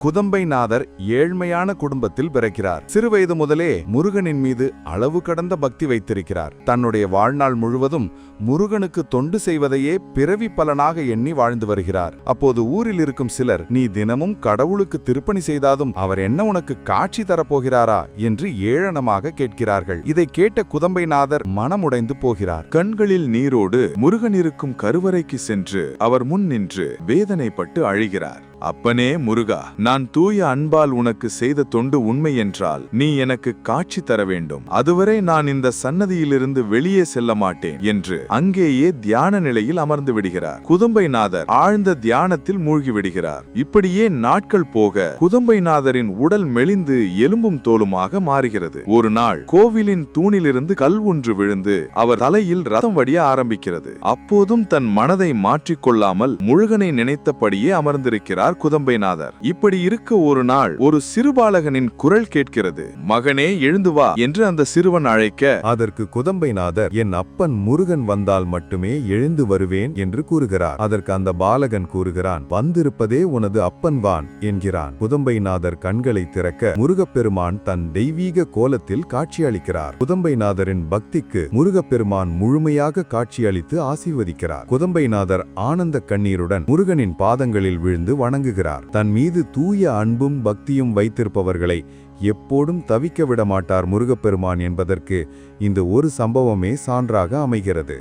குதம்பைநாதர் ஏழ்மையான குடும்பத்தில் பிறக்கிறார். சிறுவயது முதலே முருகனின் மீது அளவு கடந்த பக்தி வைத்திருக்கிறார். தன்னுடைய வாழ்நாள் முழுவதும் முருகனுக்கு தொண்டு செய்வதையே பிறவி பலனாக எண்ணி வாழ்ந்து வருகிறார். அப்போது ஊரில் இருக்கும் சிலர், நீ தினமும் கடவுளுக்கு திருப்பணி செய்தாலும் அவர் என்ன உனக்கு காட்சி தரப்போகிறாரா என்று ஏளனமாக கேட்கிறார்கள். இதை கேட்ட குதம்பைநாதர் மனமுடைந்து போகிறார். கண்களில் நீரோடு முருகன் இருக்கும் கருவறைக்கு சென்று அவர் முன் நின்று வேதனைப்பட்டு அழுகிறார். அப்பனே முருகா, நான் தூய அன்பால் உனக்கு செய்த தொண்டு உண்மை என்றால் நீ எனக்கு காட்சி தர வேண்டும். அதுவரை நான் இந்த சன்னதியிலிருந்து வெளியே செல்ல மாட்டேன் என்று அங்கேயே தியான நிலையில் அமர்ந்து விடுகிறார். குதம்பைநாதர் ஆழ்ந்த தியானத்தில் மூழ்கி விடுகிறார். இப்படியே நாட்கள் போக குதம்பைநாதரின் உடல் மெலிந்து எலும்பும் தோலுமாக மாறுகிறது. ஒரு நாள் கோவிலின் தூணிலிருந்து கல் ஒன்று விழுந்து அவர் தலையில் ரத்தம் வடிய ஆரம்பிக்கிறது. அப்போதும் தன் மனதை மாற்றிக்கொள்ளாமல் முருகனை நினைத்தபடியே அமர்ந்திருக்கிறார் குதம்பைநாதர். இப்படி இருக்க ஒரு நாள் ஒரு சிறுபாலகனின் குரல் கேட்கிறது. மகனே, எழுந்து வா என்று அந்த சிறுவன் அழைக்க, அதற்கு குதம்பைநாதர், என் அப்பன் முருகன் வந்தால் மட்டுமே எழுந்து வருவேன் என்று கூறுகிறார். அதற்கு அந்த பாலகன் கூறுகிறான், வந்திருப்பதே உனது அப்பன் வான் என்கிறான். குதம்பைநாதர் கண்களை திறக்க முருகப்பெருமான் தன் தெய்வீக கோலத்தில் காட்சியளிக்கிறார். குதம்பைநாதரின் பக்திக்கு முருகப்பெருமான் முழுமையாக காட்சியளித்து ஆசீர்வதிக்கிறார். குதம்பைநாதர் ஆனந்த கண்ணீருடன் முருகனின் பாதங்களில் விழுந்து வணங்குகிறார். தன் மீது தூய அன்பும் பக்தியும் வைத்திருப்பவர்களை எப்போதும் தவிக்க விட மாட்டார் முருகப்பெருமான் என்பதற்கு இந்த ஒரு சம்பவமே சான்றாக அமைகிறது.